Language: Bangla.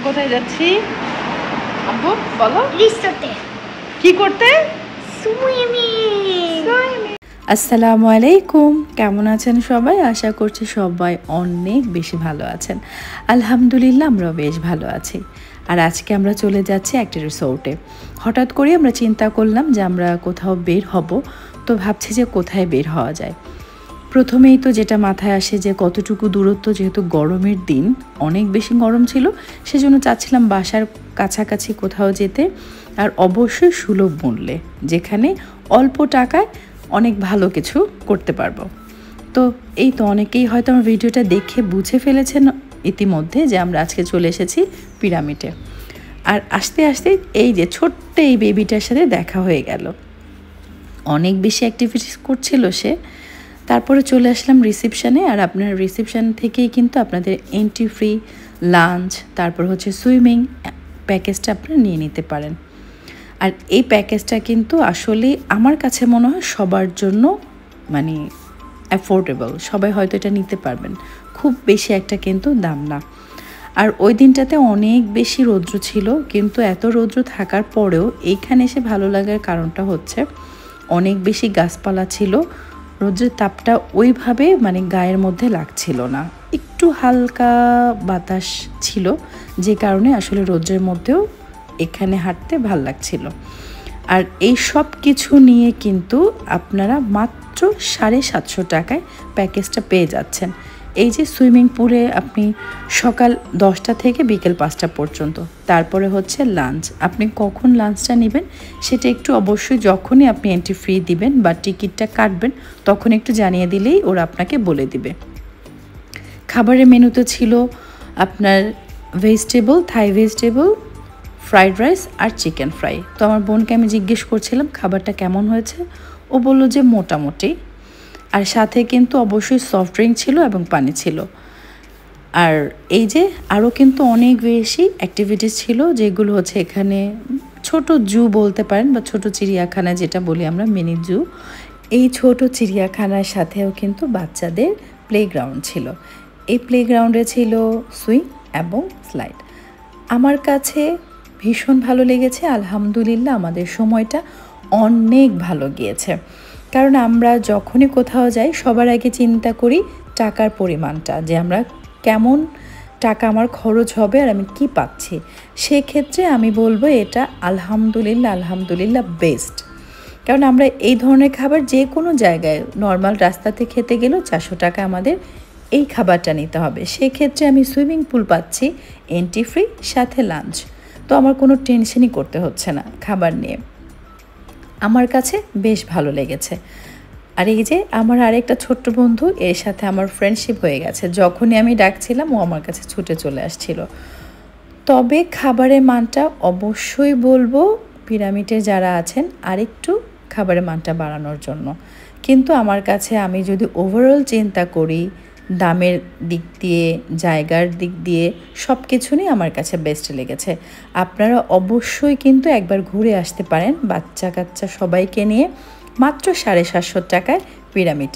কোথায় যাচ্ছি আব্বু বলো? রিসোর্টে। কি করতে? সুইমিং। আসসালামু আলাইকুম, কেমন আছেন সবাই? আশা করছি সবাই অনেক বেশি ভালো আছেন। আলহামদুলিল্লাহ আমরাও বেশ ভালো আছি। আর আজকে আমরা চলে যাচ্ছি একটা রিসোর্টে। হঠাৎ করে আমরা চিন্তা করলাম যে আমরা কোথাও বের হব, তো ভাবছি যে কোথায় বের হওয়া যায়। প্রথমেই তো যেটা মাথায় আসে যে কতটুকু দূরত্ব, যেহেতু গরমের দিন অনেক বেশি গরম ছিল, সেজন্য চাচ্ছিলাম বাসার কাছাকাছি কোথাও যেতে, আর অবশ্যই সুলভ মূল্যে, যেখানে অল্প টাকায় অনেক ভালো কিছু করতে পারবো। তো এই তো অনেকেই হয়তো আমার ভিডিওটা দেখে বুঝে ফেলেছেন ইতিমধ্যে যে আমরা আজকে চলে এসেছি পিরামিডে। আর আস্তে আস্তে এই যে ছোট্ট এই বেবিটার সাথে দেখা হয়ে গেল, অনেক বেশি অ্যাক্টিভিটিস করছিল সে। তারপরে চলে আসলাম রিসেপশানে। আর আপনার রিসেপশান থেকেই কিন্তু আপনাদের এন্ট্রি ফ্রি, লাঞ্চ, তারপর হচ্ছে সুইমিং প্যাকেজটা আপনারা নিয়ে নিতে পারেন। আর এই প্যাকেজটা কিন্তু আসলে আমার কাছে মনে হয় সবার জন্য মানে অ্যাফোর্ডেবল, সবাই হয়তো এটা নিতে পারবেন, খুব বেশি একটা কিন্তু দাম না। আর ওই দিনটাতে অনেক বেশি রৌদ্র ছিল, কিন্তু এত রৌদ্র থাকার পরেও এইখানে এসে ভালো লাগার কারণটা হচ্ছে অনেক বেশি গাছপালা ছিল, রৌদ্রের তাপটা ওইভাবে মানে গায়ের মধ্যে লাগছিল না, একটু হালকা বাতাস ছিল, যে কারণে আসলে রৌদ্রের মধ্যেও এখানে হাঁটতে ভাল লাগছিল। আর এই সব কিছু নিয়ে কিন্তু আপনারা মাত্র 750 টাকায় প্যাকেজটা পেয়ে যাচ্ছেন। এই যে সুইমিং পুলে আপনি সকাল 10টা থেকে বিকেল 5টা পর্যন্ত, তারপরে হচ্ছে লাঞ্চ। আপনি কখন লাঞ্চটা নেবেন সেটা একটু অবশ্যই যখনই আপনি এন্ট্রি ফ্রি দিবেন বা টিকিটটা কাটবেন তখন একটু জানিয়ে দিলেই ওরা আপনাকে বলে দিবে। খাবারের মেনুতে ছিল আপনার vegetable, Thai vegetable, fried rice আর চিকেন ফ্রাই। তো আমার বোনকে আমি জিজ্ঞেস করছিলাম খাবারটা কেমন হয়েছে, ও বলল যে মোটামুটি। আর সাথে কিন্তু অবশ্যই সফট ড্রিঙ্ক ছিল এবং পানি ছিল। আর এই যে আরও কিন্তু অনেক বেশি অ্যাক্টিভিটিস ছিল, যেগুলো হচ্ছে এখানে ছোট জু বলতে পারেন বা ছোট চিড়িয়াখানা যেটা বলি আমরা, মিনি জু। এই ছোট চিড়িয়াখানার সাথেও কিন্তু বাচ্চাদের প্লেগ্রাউন্ড ছিল। এই প্লেগ্রাউন্ডে ছিল সুইং এবং স্লাইড। আমার কাছে ভীষণ ভালো লেগেছে। আলহামদুলিল্লাহ আমাদের সময়টা অনেক ভালো গিয়েছে, কারণ আমরা যখনই কোথাও যাই সবার আগে চিন্তা করি টাকার পরিমাণটা, যে আমরা কেমন টাকা আমার খরচ হবে আর আমি কি পাচ্ছি। সেক্ষেত্রে আমি বলবো এটা আলহামদুলিল্লাহ বেস্ট। কারণ আমরা এই ধরনের খাবার যে কোনো জায়গায় নর্মাল রাস্তাতে খেতে গেলেও 400 টাকা আমাদের এই খাবারটা নিতে হবে। সেক্ষেত্রে আমি সুইমিং পুল পাচ্ছি এন্ট্রি ফ্রি, সাথে লাঞ্চ। তো আমার কোনো টেনশনই করতে হচ্ছে না খাবার নিয়ে। আমার কাছে বেশ ভালো লেগেছে। আর এই যে আমার আরেকটা ছোট্ট বন্ধু, এর সাথে আমার ফ্রেন্ডশিপ হয়ে গেছে। যখনই আমি ডাকছিলাম ও আমার কাছে ছুটে চলে আসছিল। তবে খাবারের মানটা অবশ্যই বলবো পিরামিডে যারা আছেন আরেকটু খাবারের মানটা বাড়ানোর জন্য। কিন্তু আমার কাছে, আমি যদি ওভারঅল চিন্তা করি দামের দিক দিয়ে, জায়গার দিক দিয়ে, সব কিছু নিয়ে আমার কাছে বেস্ট লেগেছে। আপনারা অবশ্যই কিন্তু একবার ঘুরে আসতে পারেন বাচ্চা কাচ্চা সবাইকে নিয়ে, মাত্র 750 টাকায় পিরামিড।